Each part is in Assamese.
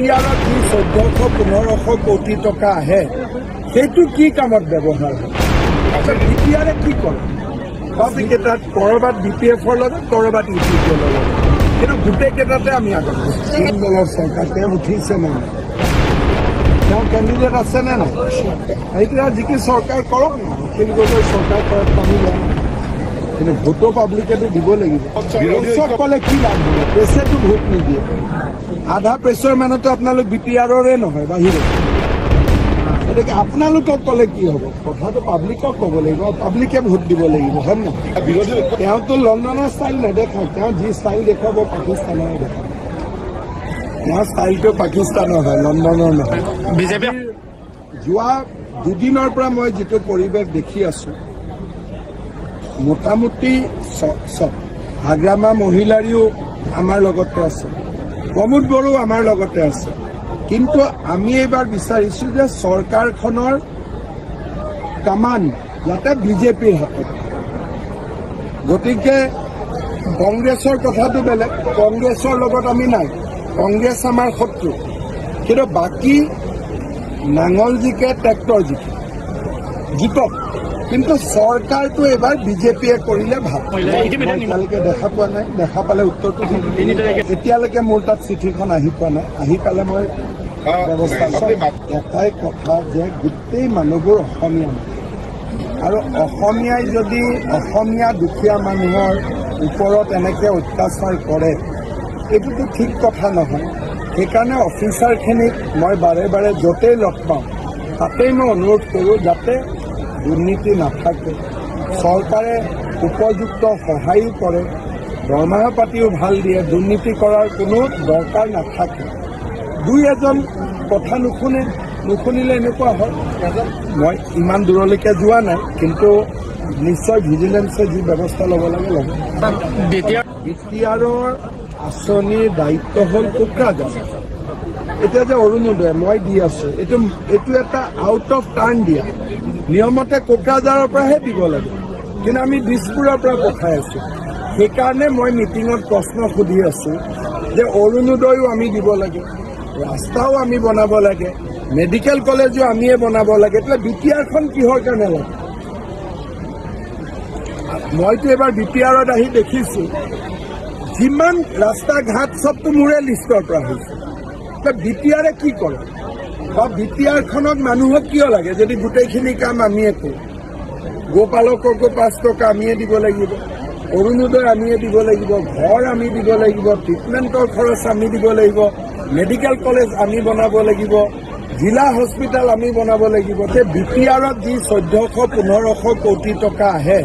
বিপিআৰত যি 1400-1500 কোটি টকা আহে সেইটো কি কামত ব্যৱহাৰ হয়? বিপিআৰে কি কৰে? কেইটাত ক'ৰবাত বিপিএফৰ লগত ক'ৰবাত ইউপিপিএলৰ লগত, কিন্তু গোটেইকেইটাতে আমি আগত তিন দলৰ চৰকাৰ তেওঁ উঠিছে নে নাই, তেওঁ কেণ্ডিডেট আছে নে নাই, এতিয়া যি কি চৰকাৰ কৰক না, অখিল গগৈ চৰকাৰ কৰক আমি লওঁ, কিন্তু ভোটো পাব্লিকেতো দিব লাগিব। বিৰোধীক ক'লে কি লাভ হ'ব? প্ৰেছেতো ভোট নিদিয়ে, আধা প্ৰেছৰ মানুহতো আপোনালোক বিপিআৰৰে নহয় বাহিৰত, গতিকে আপোনালোকক ক'লে কি হ'ব? কথাটো পাব্লিকক ক'ব লাগিব, পাব্লিকে ভোট দিব লাগিব, হয় নে নহয়? তেওঁতো লণ্ডনৰ ষ্টাইল নেদেখায়, তেওঁ যি ষ্টাইল দেখুৱাব পাকিস্তানৰ দেখাব, তেওঁৰ ষ্টাইলটো পাকিস্তানৰ হয়, লণ্ডনৰ নহয়। বিজেপি যোৱা দুদিনৰ পৰা মই যিটো পৰিৱেশ দেখি আছো, মোটামুটি হাগ্ৰামা মহিলাৰীও আমাৰ লগতে আছে, প্ৰমোদ বড়ো আমাৰ লগতে আছে, কিন্তু আমি এইবাৰ বিচাৰিছো যে চৰকাৰখনৰ কামান যাতে বিজেপিৰ হাতত। গতিকে কংগ্ৰেছৰ কথাটো বেলেগ, কংগ্ৰেছৰ লগত আমি নাই, কংগ্ৰেছ আমাৰ শত্ৰু, কিন্তু বাকী নাঙল জিকে ট্ৰেক্টৰ জিকক, কিন্তু চৰকাৰটো এবাৰ বিজেপিয়ে কৰিলে ভাল। এতিয়ালৈকে দেখা পোৱা নাই, দেখা পালে উত্তৰটো দিম। এতিয়ালৈকে মোৰ তাত চিঠিখন আহি পোৱা নাই, আহি পালে মই ব্যৱস্থা ল'ম। এটাই কথা যে গোটেই মানুহবোৰ অসমীয়া আৰু অসমীয়াই যদি অসমীয়া দুখীয়া মানুহৰ ওপৰত এনেকৈ অত্যাচাৰ কৰে, এইটোতো ঠিক কথা নহয়। সেইকাৰণে অফিচাৰখিনিক মই বাৰে বাৰে য'তেই লগ পাওঁ তাতেই মই অনুৰোধ কৰোঁ যাতে দুৰ্নীতি নাথাকে, চৰকাৰে উপযুক্ত সহায়ো কৰে, দৰমহা পাতিও ভাল দিয়ে, দুৰ্নীতি কৰাৰ কোনো দৰকাৰ নাথাকে। দুই এজন কথা নুশুনিলে এনেকুৱা হয়। মই ইমান দূৰলৈকে যোৱা নাই, কিন্তু নিশ্চয় ভিজিলেন্সে যি ব্যৱস্থা ল'ব লাগে ল'ব। বিপিআৰৰ আঁচনিৰ দায়িত্ব হ'ল কোকৰাঝাৰ। এতিয়া যে অৰুণোদয় মই দি আছো, এইটো এটা আউট অফ টাৰ্ণ দিয়া, নিয়মতে কোকৰাঝাৰৰ পৰাহে দিব লাগে, কিন্তু আমি দিছপুৰৰ পৰা পঠাই আছো। সেইকাৰণে মই মিটিঙত প্ৰশ্ন সুধি আছো যে অৰুণোদয়ো আমি দিব লাগে, ৰাস্তাও আমি বনাব লাগে, মেডিকেল কলেজো আমিয়ে বনাব লাগে, তেতিয়া বিপিআৰখন কিহৰ কাৰণে লাগে? মইতো এবাৰ বিপিআৰত আহি দেখিছো যিমান ৰাস্তা ঘাট চবটো মোৰে লিষ্টৰ পৰা হৈছে। বিপিআৰে কি কৰে বা বিপিআৰখনক মানুহক কিয় লাগে যদি গোটেইখিনি কাম আমিয়ে কৰোঁ? গোপালককো 5 টকা আমিয়ে দিব লাগিব, অৰুণোদয় আমিয়ে দিব লাগিব, ঘৰ আমি দিব লাগিব, ট্ৰিটমেণ্টৰ খৰচ আমি দিব লাগিব, মেডিকেল কলেজ আমি বনাব লাগিব, জিলা হস্পিটেল আমি বনাব লাগিব। যে বিপিআৰত যি 1400-1500 কোটি টকা আহে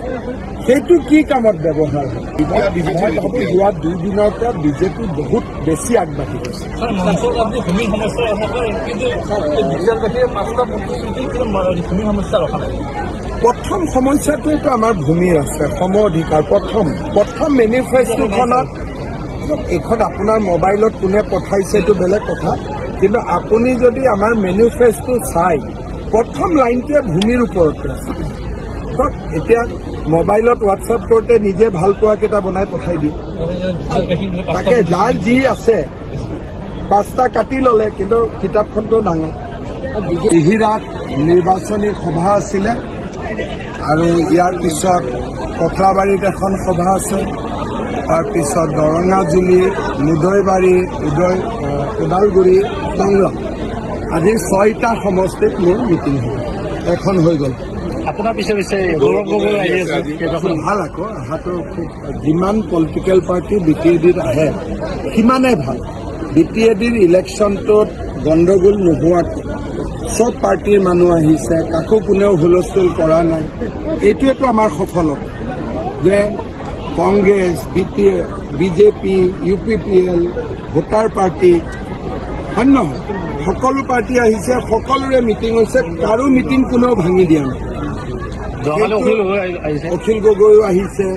সেইটো কি কামত ব্যৱহাৰ হয়? যোৱা 2 দিনৰ পৰা বিজেপি বহুত বেছি আগবাঢ়ি গৈছে। প্ৰথম সমস্যাটোতো আমাৰ ভূমিৰ আছে, সম অধিকাৰ। প্ৰথম মেনিফেষ্টোখনত, এইখন আপোনাৰ মোবাইলত কোনে পঠাইছে এইটো বেলেগ কথা, কিন্তু আপুনি যদি আমাৰ মেনিফেষ্টো চাই প্ৰথম লাইনটোৱে ভূমিৰ ওপৰতে আছে। এতিয়া মোবাইলত হোৱাটছআপ কৰোঁতে নিজে ভাল পোৱা কেইটা বনাই পঠাই দিয়ে, তাকে যাৰ যি আছে 5টা কাটি ল'লে, কিন্তু কিতাপখনটো ডাঙৰ। ইহিৰাত নিৰ্বাচনী সভা আছিলে আৰু ইয়াৰ পিছত কঠলাবাৰীত এখন সভা আছে, তাৰপিছত দৰঙাজুলি, মুদৈবাৰী, ওদালগুৰি, টংলা আদি 6টা সমষ্টিত মোৰ মিটিং হ'ল, এখন হৈ গ'ল। আপোনাৰ পিছে গৌৰৱ গগৈ আহি আছে, ভাল আকৌ অহাটো খুব। যিমান পলিটিকেল পাৰ্টি বিটিএডিত আহে সিমানে ভাল। বিটিএডিৰ ইলেকশ্যনটোত গণ্ডগোল নোহোৱাকৈ চব পাৰ্টিৰ মানুহ আহিছে, কাকো কোনেও হুলস্থুল কৰা নাই। এইটোৱেতো আমাৰ সফলতা যে Congress, BJP, UPPL, voter party, হয় নহয়, সকলো পাৰ্টি আহিছে, সকলোৰে মিটিং হৈছে, কাৰো মিটিং কোনেও ভাঙি দিয়া নাই। অখিল গগৈও আহিছে,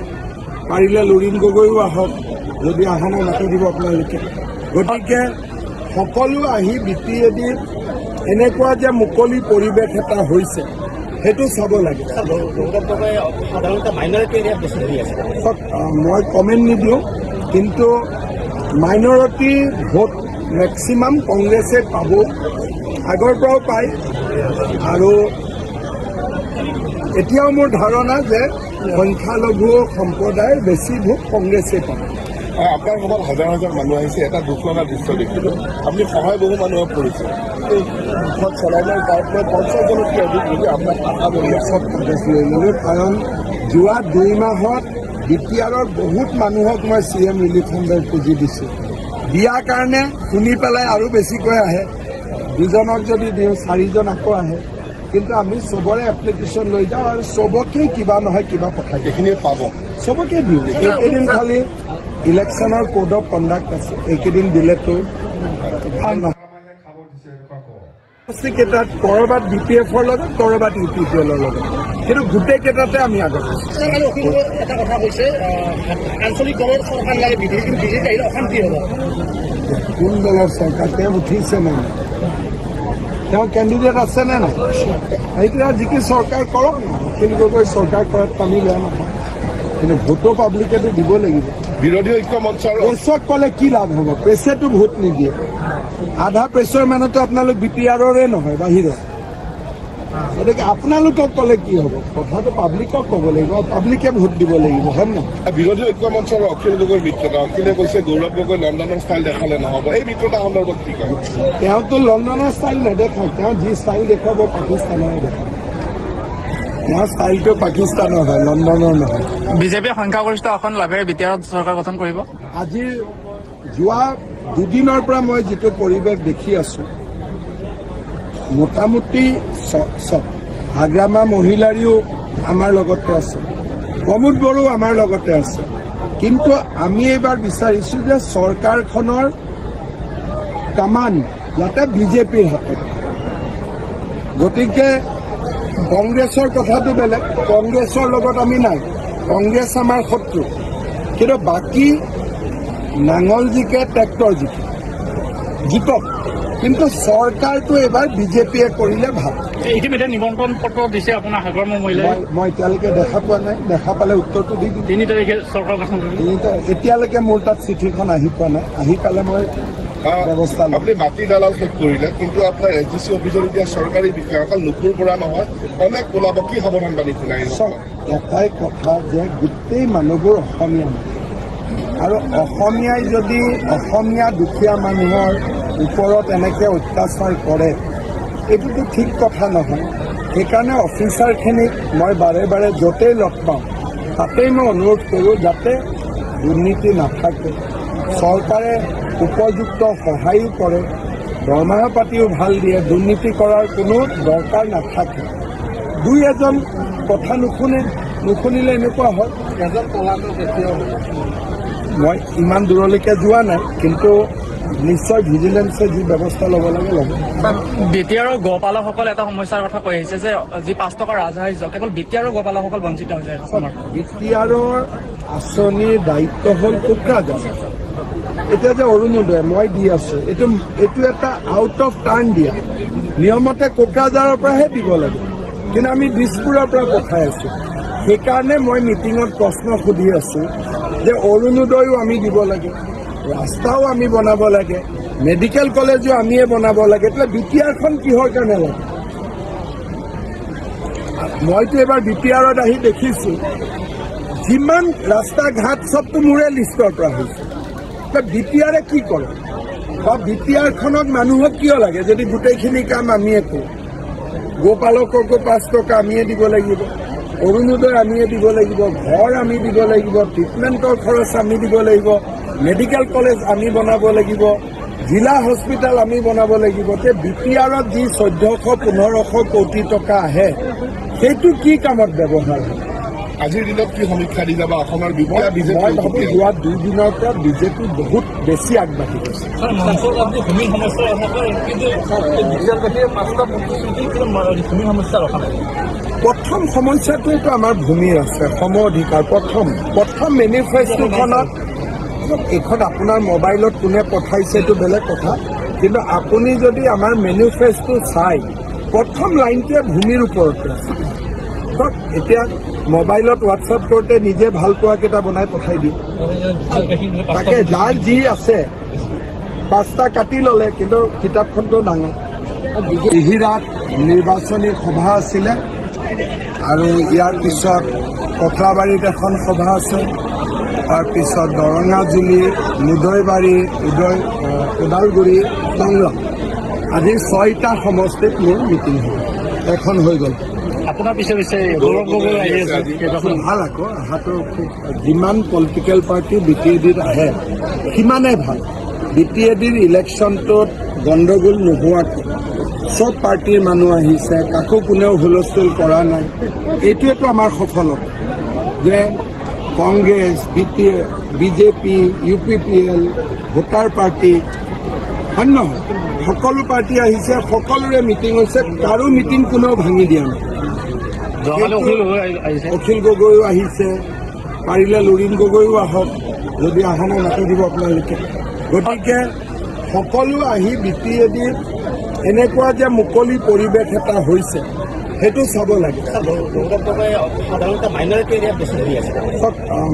পাৰিলে লুৰিণ গগৈও আহক, যদি আহা নাই মাতি দিব আপোনালোকে। গতিকে সকলো আহি বিটিএডিৰ এনেকুৱা যে মুকলি পৰিৱেশ এটা হৈছে সেইটো চাব লাগে। মই কমেণ্ট নিদিওঁ, কিন্তু মাইনৰিটি ভোট মেক্সিমাম কংগ্ৰেছে পাব, আগৰ পৰাও পায়। আৰু এতিয়াও মোৰ ধাৰণা যে সংখ্যালঘু সম্প্ৰদায়ৰ বেছি ভোট কংগ্ৰেছে পাব। আপোনাৰ সভাত হাজাৰ হাজাৰ মানুহ আহিছে, এটা দুখ লগা দৃশ্য দেখিলোঁ। আপুনি সহায় বহু মানুহক কৰিছে, দুখত চলাই লৈ তাৰ পৰা 50জনতকৈ অধিক লোকে আপোনাক আশা কৰি চব কাগজ লৈ ল'লোঁ। কাৰণ যোৱা 2 মাহত বিটিআৰৰ বহুত মানুহক মই CM ৰিলিফ ফাণ্ডৰ পুঁজি দিছোঁ। দিয়াৰ কাৰণে শুনি পেলাই আৰু বেছিকৈ আহে, 2জনক যদি দিওঁ 4জন আকৌ আহে। কিন্তু আমি চবৰে এপ্লিকেশ্যন লৈ যাওঁ আৰু চবকে কিবা নহয় কিবা পঠাই এইখিনিয়ে পাব, চবকে দিওঁ। এইকেইদিন খালি ইলেকশ্যনৰ কোড অফ কণ্ডাক্ট আছে, এইকেইদিন দিলেতো ভাল নহয়। কেইটাত ক'ৰবাত BPFৰ লগত, ক'ৰবাত UPPL লগত, কিন্তু গোটেই কেইটাতে আমি আগত এটা কথা কৈছে, আঞ্চলিক দলৰ চৰকাৰ লাগে, বিজেপি আহিলে অশান্তি হ'ব। কোন দলৰ চৰকাৰ? তেওঁ উঠিছে নে নাই? তেওঁ কেণ্ডিডেট আছে নে নাই? সেইটোৱে যিকি চৰকাৰ কৰক না, অখিল গগৈ চৰকাৰ কৰাত আমি বেয়া নহয়, কিন্তু ভোটো পাব্লিকেতো দিব লাগিব। বিৰোধী ঐক্য মঞ্চৰ প্ৰেছক ক'লে কি লাভ হ'ব? প্ৰেছেতো ভোট নিদিয়ে। আধা প্ৰেছৰ মানুহতো আপোনালোক BPRৰে নহয়, বাহিৰৰ। গতিকে আপোনালোকক ক'লে কি হ'ব? কথাটো পাব্লিকক ক'ব লাগিব, পাব্লিকে ভোট দিব লাগিব, হয় নহয়? বিৰোধী ঐক্য মঞ্চৰ অখিল গগৈৰ মিত্ৰতা, অখিলে কৈছে গৌৰৱ গগৈ লণ্ডনৰ ষ্টাইল দেখালে নহ'ব। এই মিত্ৰতা সন্দৰ্ভত কি কয়? তেওঁতো লণ্ডনৰ ষ্টাইল নেদেখায়, তেওঁ যি ষ্টাইল দেখুৱাব পাকিস্তানৰ দেখায়। তেওঁৰ ষ্টাইলটো পাকিস্তানৰ হয়, লণ্ডনৰ নহয়। বিজেপিয়ে সংখ্যাগৰিষ্ঠ আসন লাভেৰে বিটিআৰত চৰকাৰ গঠন কৰিব। আজিৰ যোৱা 2 দিনৰ পৰা মই যিটো পৰিৱেশ দেখি আছো, মোটামুটি হাগ্ৰামা মহিলাৰীও আমাৰ লগতে আছে, প্ৰমোদ বড়ো আমাৰ লগতে আছে। কিন্তু আমি এইবাৰ বিচাৰিছো যে চৰকাৰখনৰ কামান যাতে বিজেপিৰ হাতত। গতিকে কংগ্ৰেছৰ কথাটো বেলেগ, কংগ্ৰেছৰ লগত আমি নাই, কংগ্ৰেছ আমাৰ শত্ৰু। কিন্তু বাকী নাঙল জিকে, ট্ৰেক্টৰ জিকে, জিকক, কিন্তু চৰকাৰটো এইবাৰ বিজেপিয়ে কৰিলে ভাল। ইতিমধ্যে নিমন্ত্ৰণ পত্ৰ দিছে আপোনাৰ সাগৰমা মহিলাই। মই এতিয়ালৈকে দেখা পোৱা নাই, দেখা পালে উত্তৰটো দি দিম। 3 তাৰিখে চৰকাৰ গঠন কৰিব। এতিয়ালৈকে মোৰ তাত চিঠিখন আহি পোৱা নাই, আহি পালে মই ব্যৱস্থা ল'ম। আপুনি মাটি দালাল শেষ কৰিলে, কিন্তু আপোনাৰ SDC অফিচত এতিয়া চৰকাৰী বিষয়া অকল নুপুৰ পৰা নহয়, অনেক ওলাব। কি সাৱধানবাণী শুনাই? এটাই কথা যে গোটেই মানুহবোৰ অসমীয়া মানুহ, আৰু অসমীয়াই যদি অসমীয়া দুখীয়া মানুহৰ ওপৰত এনেকৈ অত্যাচাৰ কৰে, এইটোতো ঠিক কথা নহয়। সেইকাৰণে অফিচাৰখিনিক মই বাৰে বাৰে য'তেই লগ পাওঁ তাতেই মই অনুৰোধ কৰোঁ যাতে দুৰ্নীতি নাথাকে, চৰকাৰে উপযুক্ত সহায়ো কৰে, দৰমহা পাতিও ভাল দিয়ে, দুৰ্নীতি কৰাৰ কোনো দৰকাৰ নাথাকে। 2-এজন কথা নুশুনিলে এনেকুৱা হয়, এজন তলাটো কেতিয়াও মই ইমান দূৰলৈকে যোৱা নাই, কিন্তু নিশ্চয় ভিজিলেন্সে যি ব্যৱস্থা ল'ব লাগে ল'ব। বিটিআৰৰ গোপালকসকল এটা সমস্যাৰ কথা কৈ আহিছে যে যি 5 টকা ৰাজসাহায্য কেৱল বিটিআৰৰ গোপালকসকল বঞ্চিত হৈ যায়। বিটিআৰৰ আঁচনিৰ দায়িত্ব হ'ল কোকৰাঝাৰ। এতিয়া যে অৰুণোদয় মই দি আছো, এইটো এটা আউট অফ টাৰ্ণ দিয়া, নিয়মতে কোকৰাঝাৰৰ পৰাহে দিব লাগে, কিন্তু আমি দিছপুৰৰ পৰা পঠাই আছো। সেইকাৰণে মই মিটিঙত প্ৰশ্ন সুধি আছো যে অৰুণোদয়ো আমি দিব লাগে, ৰাস্তাও আমি বনাব লাগে, মেডিকেল কলেজো আমিয়ে বনাব লাগে, তেতিয়া বিটিআৰখন কিহৰ কাৰণে লাগে? মইতো এবাৰ বিটিআৰত আহি দেখিছো যিমান ৰাস্তা ঘাট চবতো মোৰে লিষ্টৰ পৰা হৈছে। বিটিআৰে কি কৰে? বা বিটিআৰখনক মানুহক কিয় লাগে যদি গোটেইখিনি কাম আমিয়ে কৰোঁ? গোপালককো 5 টকা আমিয়ে দিব লাগিব, অৰুণোদয় আমিয়ে দিব লাগিব, ঘৰ আমি দিব লাগিব, ট্ৰিটমেণ্টৰ খৰচ আমি দিব লাগিব, মেডিকেল কলেজ আমি বনাব লাগিব, জিলা হস্পিটেল আমি বনাব লাগিব। যে বিটিআৰত যি 1400-1500 কোটি টকা আহে সেইটো কি কামত ব্যৱহাৰ হয়? আজিৰ দিনত কি সমীক্ষা দি যাবা অসমৰ মই ভাবোঁ যোৱা 2 দিনৰ পৰা বিজেপি বহুত বেছি আগবাঢ়ি গৈছে। প্ৰথম সমস্যাটোতো আমাৰ ভূমিৰ আছে, সম অধিকাৰ। প্ৰথম মেনিফেষ্টোখনত, এইখন আপোনাৰ মোবাইলত কোনে পঠাইছে এইটো বেলেগ কথা, কিন্তু আপুনি যদি আমাৰ মেনিফেষ্টো চাই প্ৰথম লাইনটোৱে ভূমিৰ ওপৰতে আছে। এতিয়া মোবাইলত হোৱাটছআপ কৰোঁতে নিজে ভাল পোৱাকেইটা বনাই পঠাই দিওঁ, তাকে যাৰ যি আছে 5টা কাটি ল'লে, কিন্তু কিতাপখনটো ডাঙৰ। ইহিৰাত নিৰ্বাচনী সভা আছিলে আৰু ইয়াৰ পিছত কঠলাবাৰীত এখন সভা আছে, তাৰপিছত দৰঙাজুলি, মুদৈবাৰী, ওদালগুৰি, টংলা আদি 6টা সমষ্টিত মোৰ মিটিং হ'ল, এখন হৈ গ'ল। আপোনাৰ পিছে গৌৰৱ গগৈ আহি আছে ভাল আকৌ অহাটো খুব, যিমান পলিটিকেল পাৰ্টি বি টি এ ডিত আহে সিমানেই ভাল। বি টি এ ডিৰ ইলেকশ্যনটোত গণ্ডগোল নোহোৱাকৈ চব পাৰ্টিৰ মানুহ আহিছে, কাকো কোনেও হুলস্থুল কৰা নাই। এইটোৱেতো আমাৰ সফলতা যে Congress, BJP, UPPL, voter party, হয় নহয়, সকলো পাৰ্টি আহিছে, সকলোৰে মিটিং হৈছে, কাৰো মিটিং কোনেও ভাঙি দিয়া নাই। অখিল গগৈও আহিছে, পাৰিলে লুৰিণ গগৈও আহক, যদি অহা নাই মাতি দিব আপোনালোকে। গতিকে সকলো আহি বি টি এ ডিত এনেকুৱা যে মুকলি পৰিৱেশ এটা হৈছে সেইটো চাব লাগে।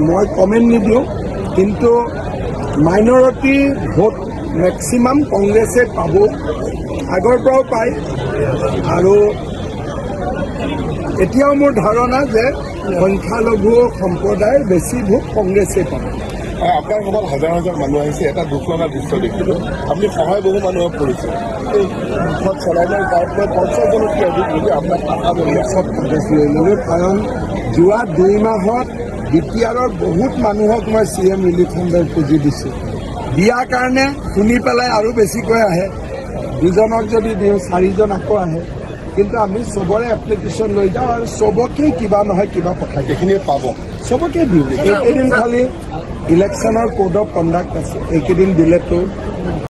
মই কমেণ্ট নিদিওঁ, কিন্তু মাইনৰিটি ভোট মেক্সিমাম কংগ্ৰেছে পাব, আগৰ পৰাও পায়, আৰু এতিয়াও মোৰ ধাৰণা যে সংখ্যালঘু সম্প্ৰদায়ৰ বেছি ভোট কংগ্ৰেছে পাব। আপোনাৰ সভাত হাজাৰ হাজাৰ মানুহ আহিছে, এটা দুখ লগা দৃশ্য দেখিলো। আপুনি সহায় বহু মানুহক কৰিছে, মুখত চেলাইনৰ তাৰ পৰা 50জনতকৈ অধিক লোকে আপোনাক আশা কৰি চব কাগজ লৈ ল'লো, কাৰণ যোৱা 2 মাহত বি টি আৰৰ বহুত মানুহক মই CM ৰিলিফ ফাণ্ডৰ পুঁজি দিছোঁ। দিয়াৰ কাৰণে শুনি পেলাই আৰু বেছিকৈ আহে, 2জনক যদি দিওঁ 4জন আকৌ আহে, কিন্তু আমি চবৰে এপ্লিকেশ্যন লৈ যাওঁ আৰু চবকে কিবা নহয় কিবা পঠাই দিওঁ। এইখিনিয়ে পাব, চবকে দিওঁ। এইকেইদিন খালি ইলেকশ্যনৰ কোড অফ কণ্ডাক্ট আছে, এইকেইদিন দিলেতো